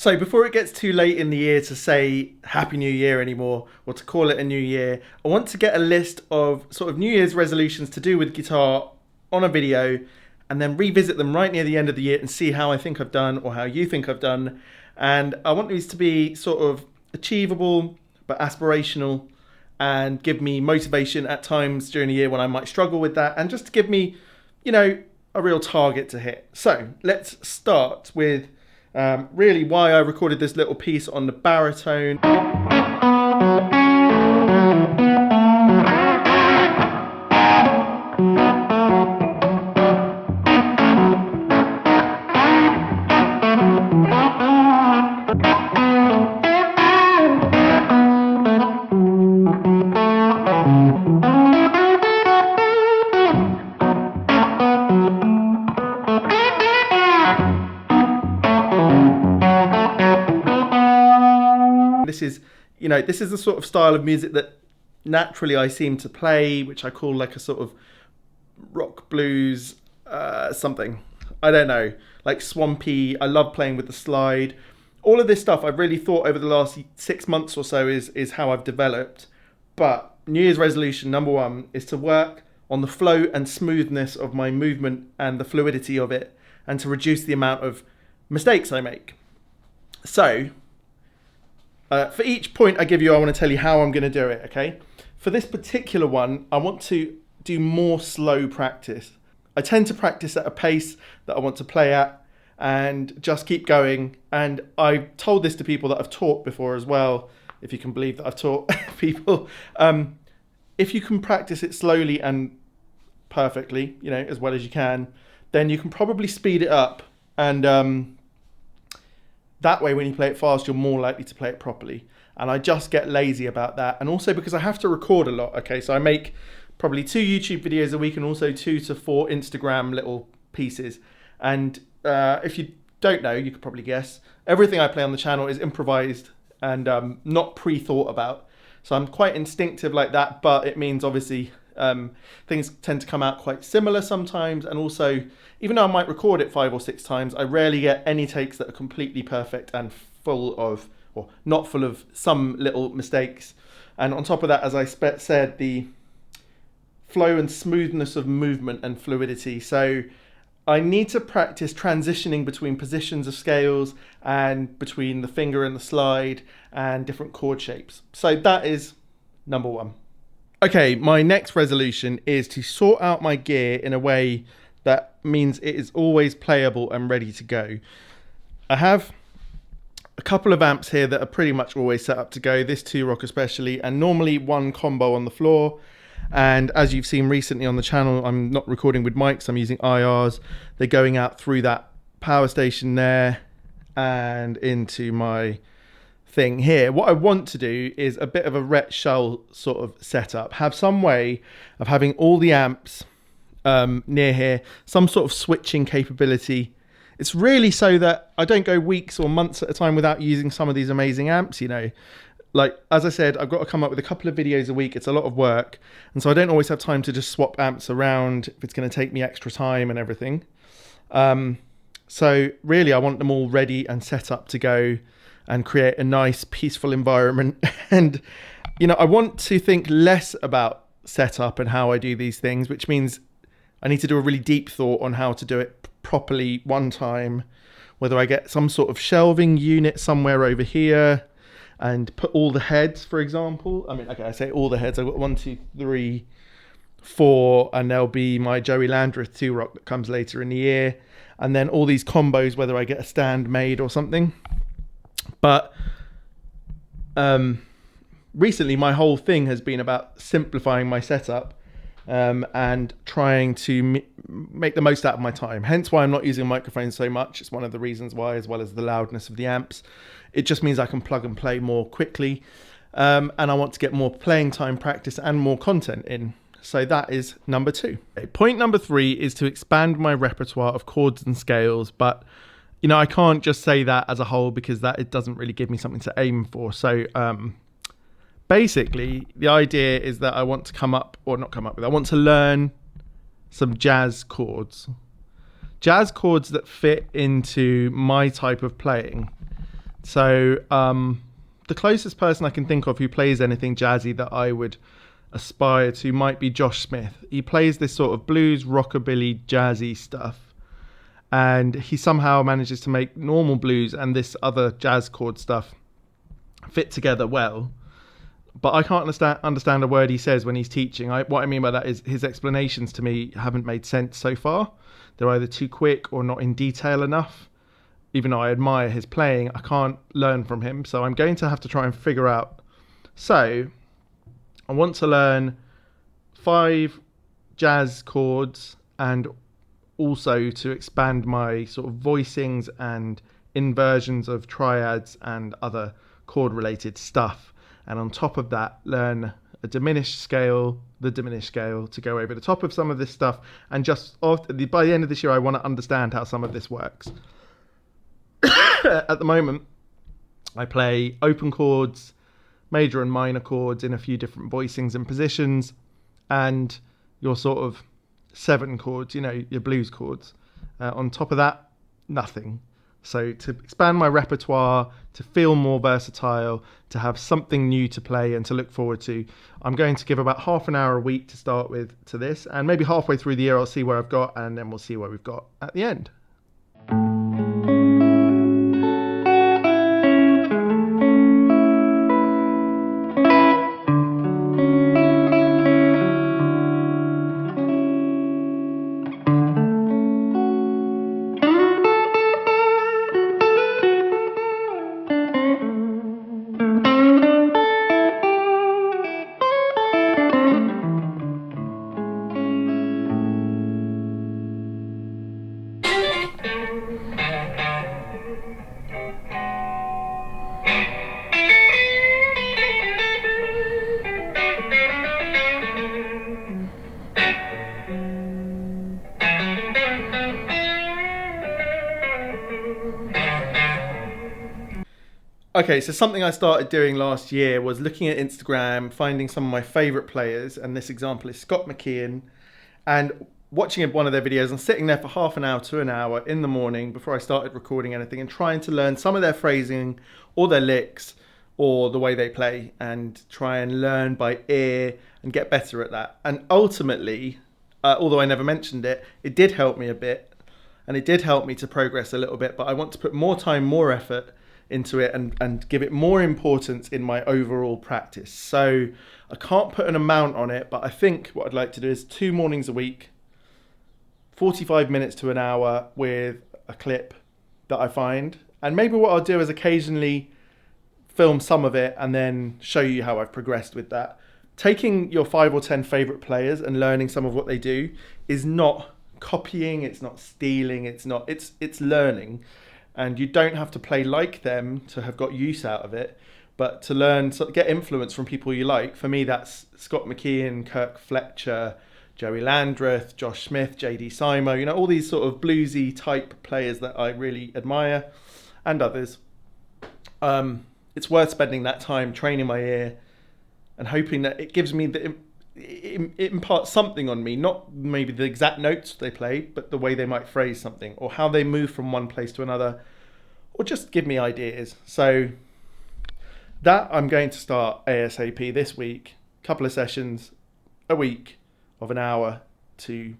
So before it gets too late in the year to say Happy New Year anymore, or to call it a new year, I want to get a list of sort of New Year's resolutions to do with guitar on a video, and then revisit them right near the end of the year and see how I think I've done or how you think I've done. And I want these to be sort of achievable but aspirational, and give me motivation at times during the year when I might struggle with that, and just to give me, you know, a real target to hit. So let's start with really why I recorded this little piece on the baritone. This is the sort of style of music that naturally I seem to play, which I call like a sort of rock blues something. I don't know, like swampy. I love playing with the slide. All of this stuff I've really thought over the last 6 months or so is how I've developed. But New Year's resolution number one is to work on the flow and smoothness of my movement and the fluidity of it, and to reduce the amount of mistakes I make. So for each point I give you, I want to tell you how I'm going to do it, okay? For this particular one, I want to do more slow practice. I tend to practice at a pace that I want to play at and just keep going. And I've told this to people that I've taught before as well, if you can believe that I've taught people. If you can practice it slowly and perfectly, you know, as well as you can, then you can probably speed it up, and that way, when you play it fast, you're more likely to play it properly. And I just get lazy about that. And also because I have to record a lot. Okay, so I make probably 2 YouTube videos a week and also 2 to 4 Instagram little pieces. And if you don't know, you could probably guess, everything I play on the channel is improvised and not pre-thought about. So I'm quite instinctive like that, but it means obviously things tend to come out quite similar sometimes. And also, even though I might record it 5 or 6 times, I rarely get any takes that are completely perfect and full of, or not full of, some little mistakes. And on top of that, as I said, the flow and smoothness of movement and fluidity. So I need to practice transitioning between positions of scales and between the finger and the slide and different chord shapes. So that is number one. Okay, my next resolution is to sort out my gear in a way that means it is always playable and ready to go. I have a couple of amps here that are pretty much always set up to go, this 2-rock especially, and normally one combo on the floor. And as you've seen recently on the channel, I'm not recording with mics, I'm using IRs. They're going out through that power station there and into my thing here. What I want to do is a bit of a Rhett shell sort of setup, have some way of having all the amps near here, some sort of switching capability. It's really so that I don't go weeks or months at a time without using some of these amazing amps, you know. Like, as I said, I've got to come up with a couple of videos a week. It's a lot of work. And so I don't always have time to just swap amps around if it's going to take me extra time and everything. So really, I want them all ready and set up to go and create a nice, peaceful environment. And, you know, I want to think less about setup and how I do these things, which means I need to do a really deep thought on how to do it properly one time. Whether I get some sort of shelving unit somewhere over here and put all the heads, for example. I mean, okay, I say all the heads. I've got 1, 2, 3, 4, and there'll be my Joey Landreth 2-rock that comes later in the year. And then all these combos, whether I get a stand made or something. But recently, my whole thing has been about simplifying my setup and trying to make the most out of my time. Hence why I'm not using microphones so much. It's one of the reasons why, as well as the loudness of the amps. It just means I can plug and play more quickly. And I want to get more playing time, practice, and more content in. So that is number 2. Okay, point number 3 is to expand my repertoire of chords and scales. But, you know, I can't just say that as a whole, because that it doesn't really give me something to aim for. So basically, the idea is that I want to I want to learn some jazz chords. Jazz chords that fit into my type of playing. So the closest person I can think of who plays anything jazzy that I would aspire to might be Josh Smith. He plays this sort of blues, rockabilly, jazzy stuff, and he somehow manages to make normal blues and this other jazz chord stuff fit together well. But I can't understand a word he says when he's teaching. What I mean by that is his explanations to me haven't made sense so far. They're either too quick or not in detail enough. Even though I admire his playing, I can't learn from him. So I'm going to have to try and figure out. So I want to learn 5 jazz chords, and also to expand my sort of voicings and inversions of triads and other chord related stuff. And on top of that, learn the diminished scale to go over the top of some of this stuff. And by the end of this year, I want to understand how some of this works. At the moment, I play open chords, major and minor chords in a few different voicings and positions, and your sort of 7 chords, your blues chords. On top of that, nothing. So to expand my repertoire, to feel more versatile, to have something new to play and to look forward to, I'm going to give about half an hour a week to start with to this, and maybe halfway through the year I'll see where I've got, and then we'll see where we've got at the end. Okay, so something I started doing last year was looking at Instagram, finding some of my favourite players, and this example is Scott McKeon, and watching one of their videos and sitting there for half an hour to an hour in the morning before I started recording anything and trying to learn some of their phrasing or their licks or the way they play, and try and learn by ear and get better at that. And ultimately, although I never mentioned it, it did help me a bit, and it did help me to progress a little bit, but I want to put more time, more effort into it and give it more importance in my overall practice. So I can't put an amount on it, but I think what I'd like to do is 2 mornings a week, 45 minutes to an hour with a clip that I find. And maybe what I'll do is occasionally film some of it and then show you how I've progressed with that. Taking your 5 or 10 favorite players and learning some of what they do is not copying, it's not stealing, it's learning. And you don't have to play like them to have got use out of it, but to learn, get influence from people you like. For me, that's Scott McKeon, Kirk Fletcher, Joey Landreth, Josh Smith, JD Simo, all these sort of bluesy type players that I really admire, and others. It's worth spending that time training my ear and hoping that it gives me it imparts something on me, not maybe the exact notes they play, but the way they might phrase something or how they move from one place to another, or just give me ideas. So that I'm going to start ASAP this week, couple of sessions a week of an hour to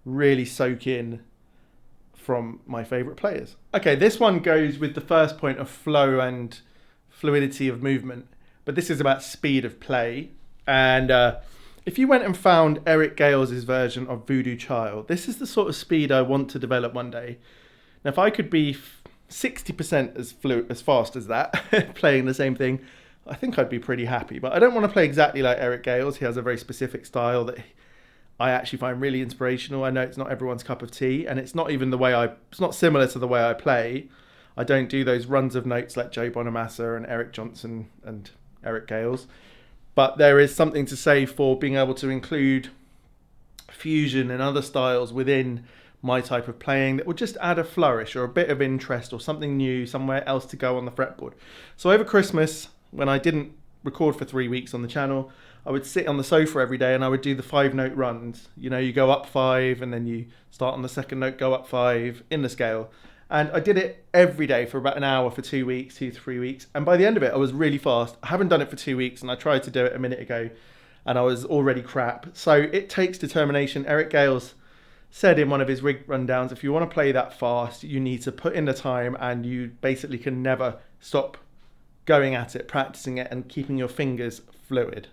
really soak in from my favorite players. Okay, this one goes with the first point of flow and fluidity of movement, but this is about speed of play. And if you went and found Eric Gales' version of Voodoo Child, this is the sort of speed I want to develop one day. Now, if I could be 60% as fast as that, playing the same thing, I think I'd be pretty happy. But I don't want to play exactly like Eric Gales. He has a very specific style that I actually find really inspirational. I know it's not everyone's cup of tea, and it's not even it's not similar to the way I play. I don't do those runs of notes like Joe Bonamassa and Eric Johnson and Eric Gales. But there is something to say for being able to include fusion and other styles within my type of playing that would just add a flourish or a bit of interest or something new, somewhere else to go on the fretboard. So over Christmas, when I didn't record for 3 weeks on the channel, I would sit on the sofa every day and I would do the 5-note runs. You go up 5 and then you start on the second note, go up 5 in the scale. And I did it every day for about an hour for 2 weeks, 2 to 3 weeks. And by the end of it, I was really fast. I haven't done it for 2 weeks, and I tried to do it a minute ago, and I was already crap. So it takes determination. Eric Gales said in one of his rig rundowns, if you want to play that fast, you need to put in the time, and you basically can never stop going at it, practicing it, and keeping your fingers fluid.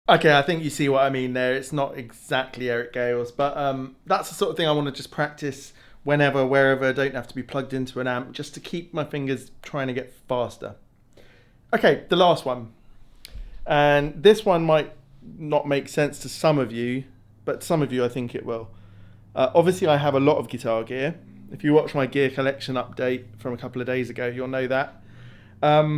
Okay, I think you see what I mean there. It's not exactly Eric Gales, but that's the sort of thing I want to just practice whenever, wherever. I don't have to be plugged into an amp, just to keep my fingers trying to get faster. Okay, the last one. And this one might not make sense to some of you, but some of you I think it will. Obviously, I have a lot of guitar gear. If you watch my gear collection update from a couple of days ago, you'll know that. I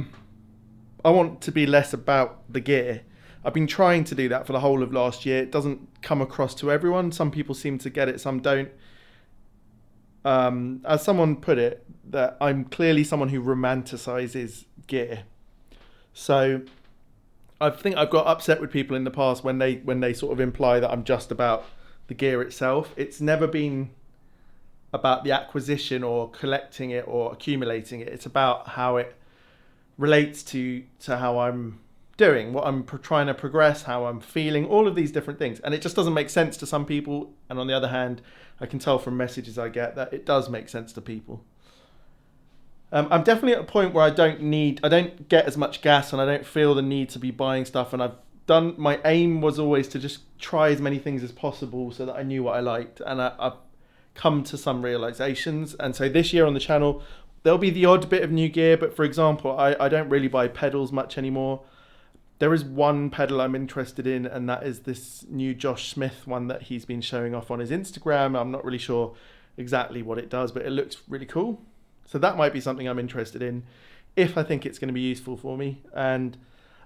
want to be less about the gear. I've been trying to do that for the whole of last year. It doesn't come across to everyone. Some people seem to get it, some don't. As someone put it, that I'm clearly someone who romanticizes gear. So I think I've got upset with people in the past when they sort of imply that I'm just about the gear itself. It's never been about the acquisition or collecting it or accumulating it. It's about how it relates to how I'm doing, what I'm trying to progress, how I'm feeling, all of these different things. And it just doesn't make sense to some people. And on the other hand, I can tell from messages I get that it does make sense to people. I'm definitely at a point where I don't get as much gas, and I don't feel the need to be buying stuff. And my aim was always to just try as many things as possible so that I knew what I liked. And I've come to some realizations. And so this year on the channel, there'll be the odd bit of new gear. But for example, I don't really buy pedals much anymore. There is one pedal I'm interested in, and that is this new Josh Smith one that he's been showing off on his Instagram. I'm not really sure exactly what it does, but it looks really cool. So that might be something I'm interested in if I think it's going to be useful for me. And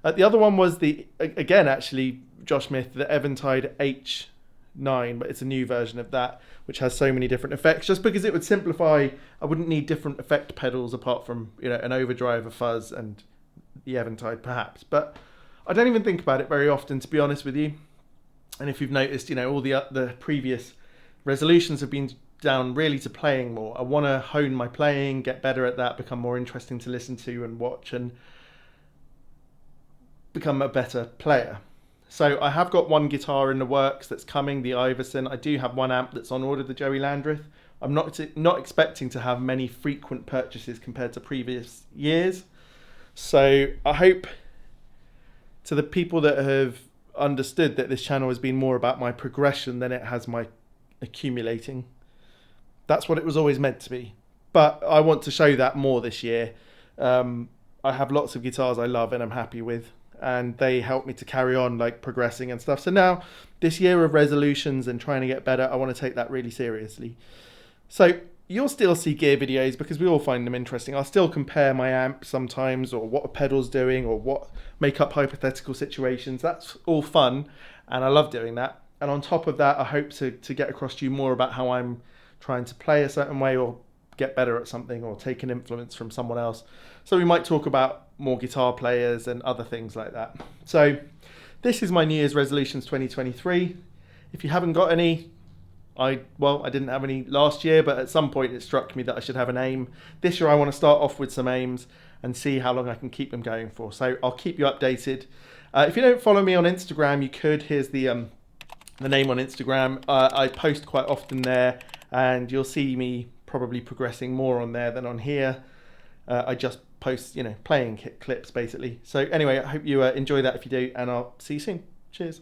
the other one was actually Josh Smith, the Eventide H9, but it's a new version of that, which has so many different effects, just because it would simplify. I wouldn't need different effect pedals apart from, an overdrive, a fuzz, and the Eventide perhaps. But I don't even think about it very often, to be honest with you. And if you've noticed, all the previous resolutions have been down really to playing more. I want to hone my playing, get better at that, become more interesting to listen to and watch, and become a better player. So I have got one guitar in the works that's coming, the Iverson. I do have one amp that's on order, the Joey Landreth. I'm not expecting to have many frequent purchases compared to previous years. So I hope, to the people that have understood that this channel has been more about my progression than it has my accumulating. That's what it was always meant to be. But I want to show that more this year. I have lots of guitars I love and I'm happy with, and they help me to carry on progressing and stuff. So now, this year of resolutions and trying to get better, I want to take that really seriously. So you'll still see gear videos because we all find them interesting. I'll still compare my amp sometimes, or what a pedal's doing, or what make up hypothetical situations. That's all fun, and I love doing that. And on top of that, I hope to get across to you more about how I'm trying to play a certain way, or get better at something, or take an influence from someone else. So we might talk about more guitar players and other things like that. So this is my New Year's resolutions 2023. If you haven't got any, I didn't have any last year, but at some point it struck me that I should have an aim. This year I want to start off with some aims and see how long I can keep them going for. So I'll keep you updated. If you don't follow me on Instagram, you could. Here's the name on Instagram. I post quite often there, and you'll see me probably progressing more on there than on here. I just post, playing clips basically. So anyway, I hope you enjoy that if you do, and I'll see you soon. Cheers.